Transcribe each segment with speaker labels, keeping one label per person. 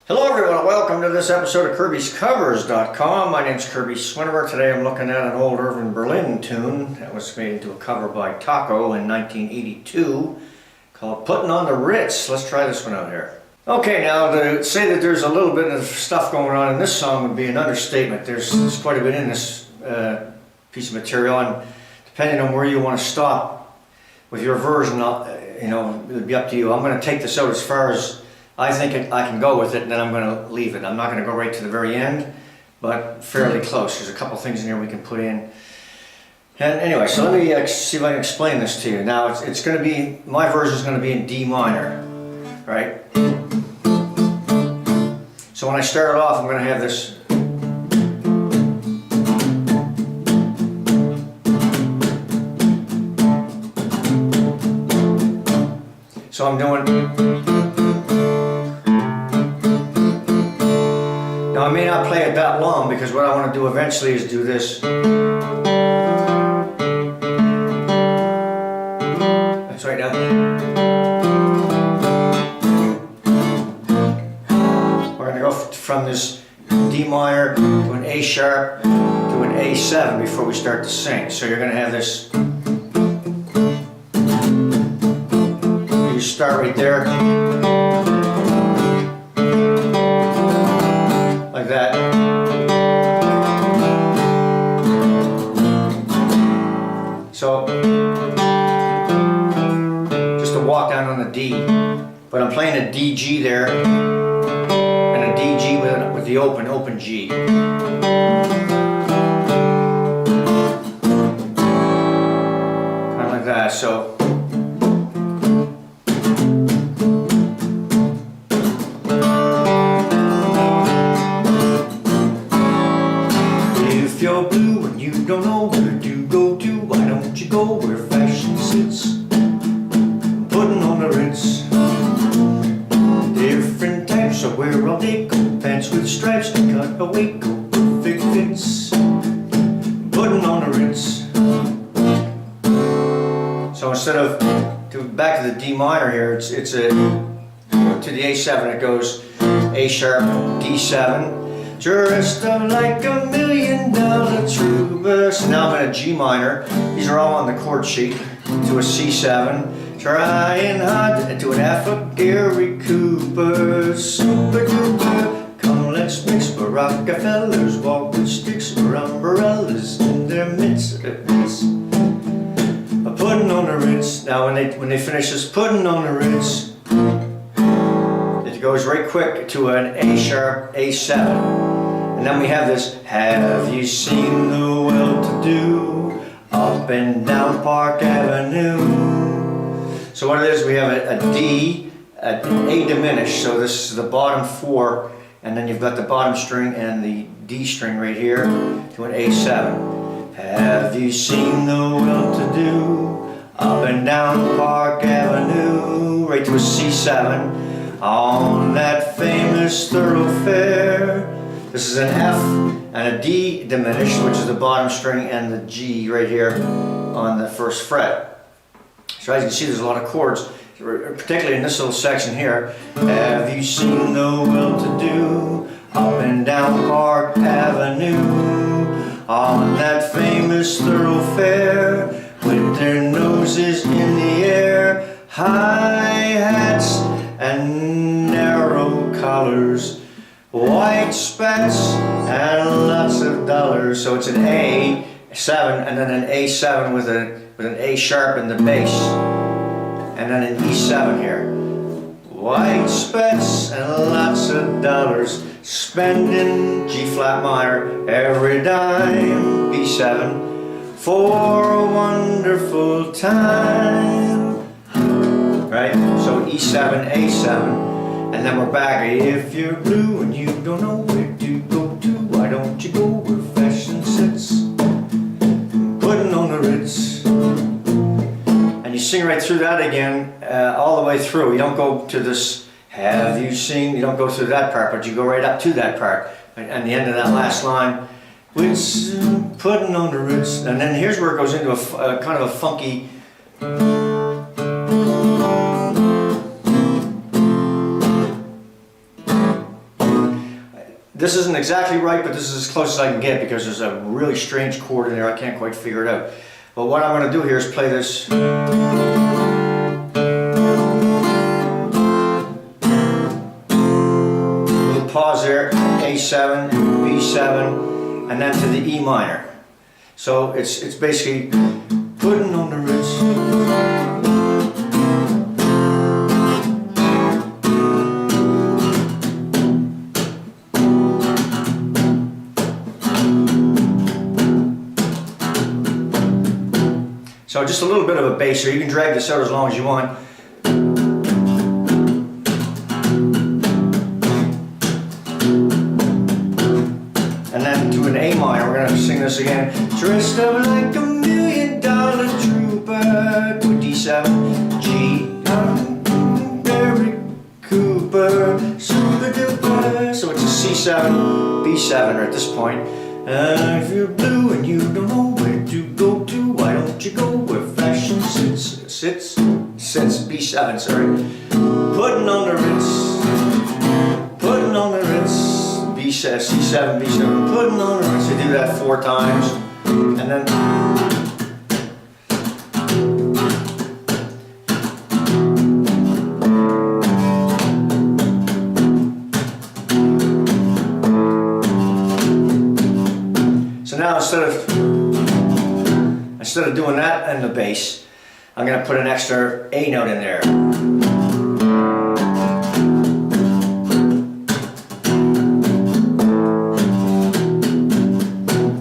Speaker 1: Hello everyone, welcome to this episode of Kirby'sCovers.com. My name's Kirby Swinnerer. Today I'm looking at an old Irving Berlin tune that was made into a cover by Taco in 1982 called Puttin' on the Ritz. Let's try this one out here. Okay, now to say that there's a little bit of stuff going on in this song would be an understatement. There's quite a bit in this piece of material, and depending on where you want to stop with your version, it would be up to you. I'm going to take this out as far as I think I can go with it, and then I'm going to leave it. I'm not going to go right to the very end, but fairly close. There's a couple things in here we can put in. And anyway, so let me see if I can explain this to you. Now, it's going to be, my version is going to be in D minor, right? So when I start it off, I'm going to have this. So I'm doing. Now I may not play it that long because what I want to do eventually is do this. That's right now. We're going to go from this D minor to an A sharp to an A7 before we start to sing. So you're going to have this. You start right there. Like that. So, just a walk down on the D, but I'm playing a D G there, and a D G with the open G. Kind of like that. So. If you're blue and you don't know where to go to, why don't you go where fashion sits? Putting on the Ritz. Different types of wear all day coat pants with stripes to cut away coat perfect fits. Putting on the Ritz. So instead of back to the D minor here, it's a to the A7 it goes A sharp D7. Dressed up like $1 million troubadour. So now I'm in a G minor. These are all on the chord sheet. To a C7. Trying hard to an F of Gary Cooper. Super duper. Come let's mix for Rockefellers. Walk with sticks or umbrellas in their midst. Putting on the Ritz. Now when they finish this putting on the Ritz, it goes right quick to an A sharp A7. And then we have this, have you seen the well-to-do up and down Park Avenue? So what it is, we have a D, an A diminished, so this is the bottom four, and then you've got the bottom string and the D string right here to an A7. Have you seen the well-to-do up and down Park Avenue? Right to a C7 on that famous thoroughfare. This is an F and a D diminished, which is the bottom string, and the G right here on the first fret. So as you can see, there's a lot of chords, particularly in this little section here. Have you seen the well-to-do up and down Park Avenue on that famous thoroughfare with their noses in the air, high hats and narrow collars, white spats and lots of dollars. So it's an A7 and then an A7 with an A sharp in the bass, and then an E7 here. White spats and lots of dollars, spending G flat minor every dime. B7 for a wonderful time. Right? So E7, A7. And then we're back. If you're blue and you don't know where to go to, why don't you go where fashion sits? Putting on the Ritz. And you sing right through that again, all the way through. You don't go to this, have you seen, you don't go through that part, but you go right up to that part. And the end of that last line, which putting on the Ritz. And then here's where it goes into a kind of a funky. This isn't exactly right, but this is as close as I can get because there's a really strange chord in there. I can't quite figure it out. But what I'm going to do here is play this. Little pause there, A7, B7, and then to the E minor. So it's basically putting on the Ritz. So just a little bit of a bass here. You can drag this out as long as you want. And then to an A minor, we're going to sing this again. Dressed up like a $1 million trooper. To D7, G, Barry Cooper, super duper. So it's a C7, B7 at this point. If you're blue and you don't know where to go to, why don't you go where fashion sits, B7, sorry. Putting on the Ritz, putting on the Ritz, B7, C7, B7, putting on the Ritz. You do that 4 times, and then now instead of doing that in the bass, I'm going to put an extra A note in there.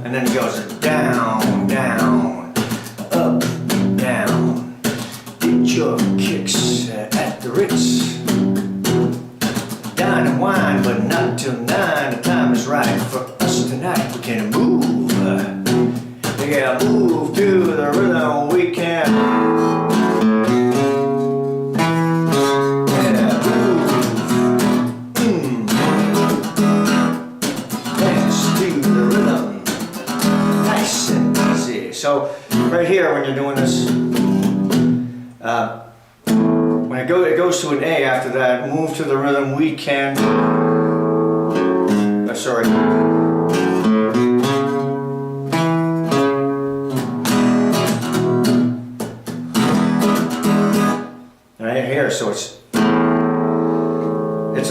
Speaker 1: And then it goes down, down, up, down. Get your kicks at the Ritz. Dine and wine, but not till 9. The time is right for us tonight. We can move. Yeah, move to the rhythm we can. Yeah, move. Dance to the rhythm. Nice and easy. So right here, when you're doing this, when it goes to an A after that, move to the rhythm we can. Sorry. Here, so it's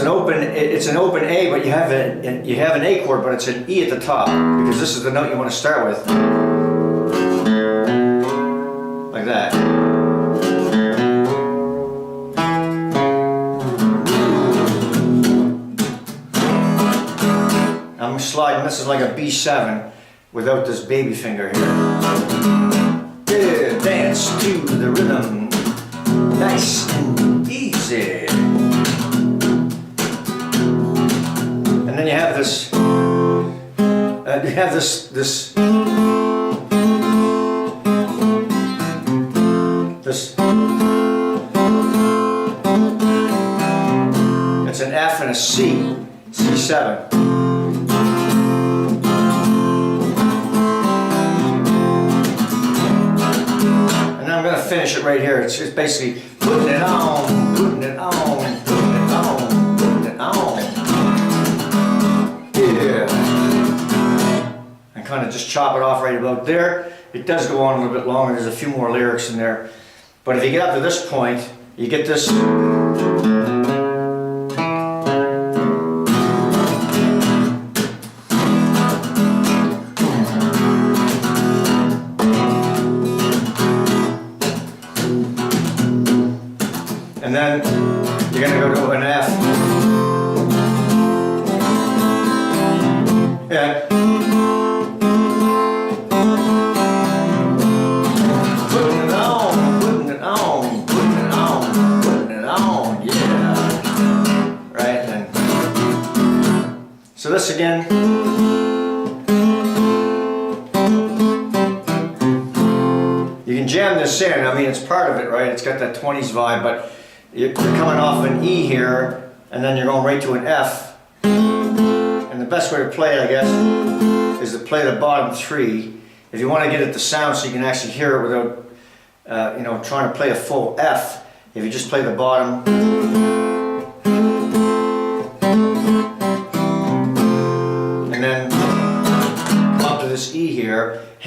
Speaker 1: an open A, but you have an A chord, but it's an E at the top because this is the note you want to start with, like that. I'm sliding. This is like a B7 without this baby finger here. Yeah, dance to the rhythm. Nice and easy. And then you have this. This. It's an F and a C, C7. I'm going to finish it right here. It's basically putting it on, putting it on, putting it on, putting it on. Yeah. And kind of just chop it off right about there. It does go on a little bit longer. There's a few more lyrics in there. But if you get up to this point, you get this. And then you're going to go to an F. Yeah. Putting it on, putting it on, putting it on, putting it on, yeah. Right, and so this again. You can jam this in. I mean, it's part of it, right? It's got that 20s vibe, but you're coming off an E here, and then you're going right to an F. And the best way to play it, I guess, is to play the bottom 3. If you want to get it to sound so you can actually hear it without, trying to play a full F, if you just play the bottom.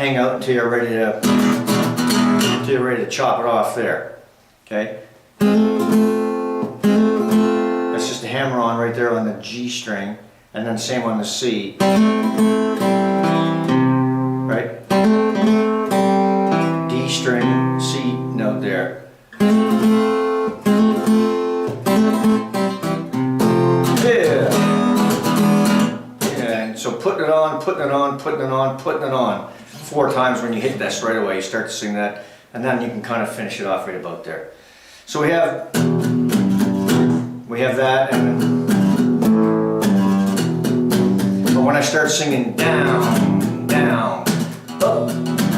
Speaker 1: hang out until you're ready to chop it off there. Okay. That's just a hammer on right there on the G string, and then same on the C. Right? D string, C note there. Yeah. And so putting it on, putting it on, putting it on, putting it on. 4 times when you hit this right away, you start to sing that, and then you can kind of finish it off right about there. So we have that, and but when I start singing down, down, up,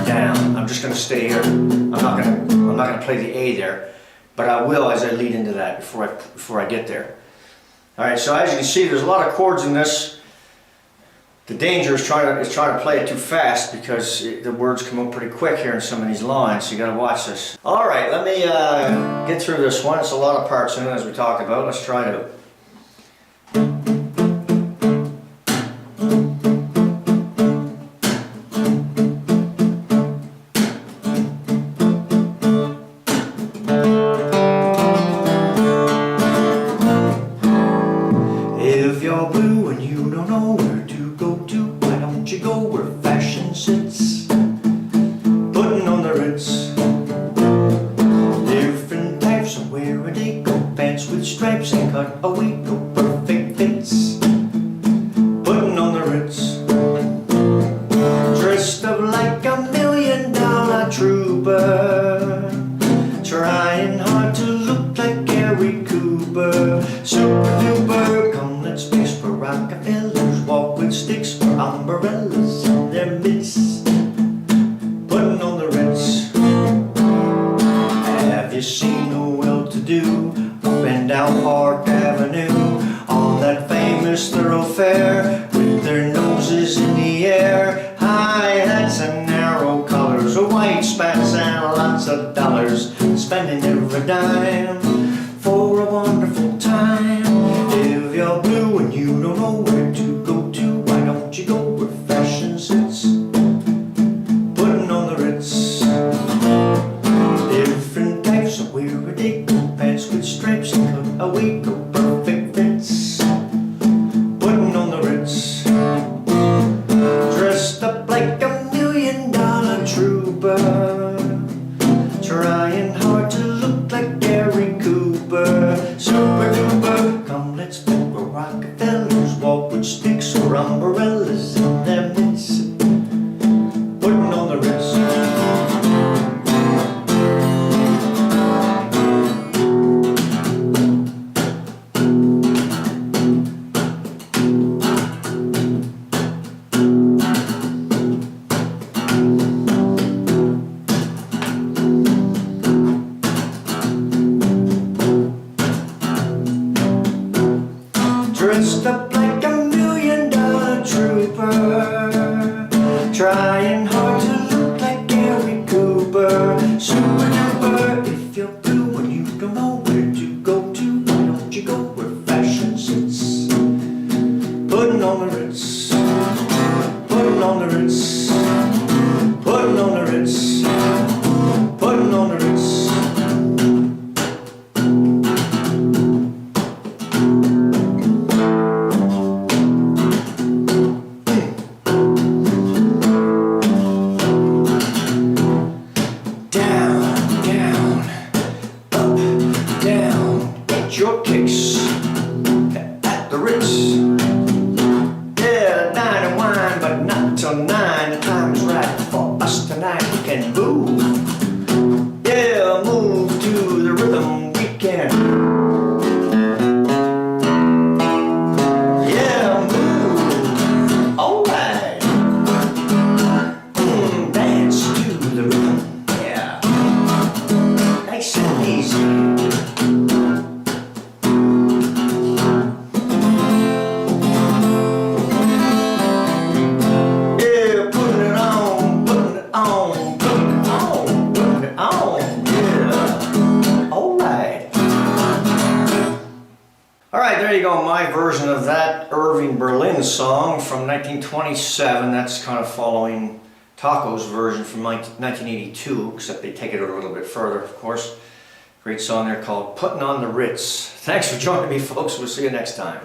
Speaker 1: down, I'm just going to stay here. I'm not going to play the A there, but I will as I lead into that before I get there. All right. So as you can see, there's a lot of chords in this. The danger is trying to play it too fast, because the words come up pretty quick here in some of these lines, so you got to watch this. All right, let me get through this one. It's a lot of parts in it, as we talked about. Let's try it out. If you're blue and you don't know where to go to, why don't you go where fashion sits? Putting on the Ritz. Different types of wearing they go, pants with stripes and cut away go, perfect fits. Putting on the Ritz. Dressed up like $1 million trooper, trying hard to look like Gary Cooper. Super duper, come let's mix for Rockefellers, walk with sticks for umbrellas in their midst. Putting on the Ritz. Have you seen the well-to-do up and down Park Avenue on that famous thoroughfare with their noses in the air? High hats and narrow collars, white spats and lots of dollars, spending every dime for a wonderful time. If you're blue and you don't know where to go to, why don't you go where fashion sits? Putting on the Ritz. Different types of wear they go, pants with stripes and cut away go, perfect fits. Putting on the Ritz. Dressed up like $1 million trooper, trying hard to look like Gary Cooper. Super duper, come let's go where Rockefellers, walk with sticks or umbrellas in their midst. Putting on the Ritz. Dressed up like $1 million trooper, trying hard to look like Gary Cooper. Super duper, if you're blue and you don't know where to go to, why don't you go where fashion sits? Putting on the Ritz. Putting on the Ritz. Putting on the Ritz. Putting on the Ritz. Your kicks at the Ritz. Yeah, dine and wine, but not till 9. The time is right for us tonight. We can move. Yeah, move to the rhythm we can. Yeah, move. Alright. Dance to the rhythm. Yeah. Nice and easy. Alright, there you go, my version of that Irving Berlin song from 1927. That's kind of following Tacos version from 1982, except they take it a little bit further, of course. Great song there called Puttin' on the Ritz. Thanks for joining me, folks. We'll see you next time.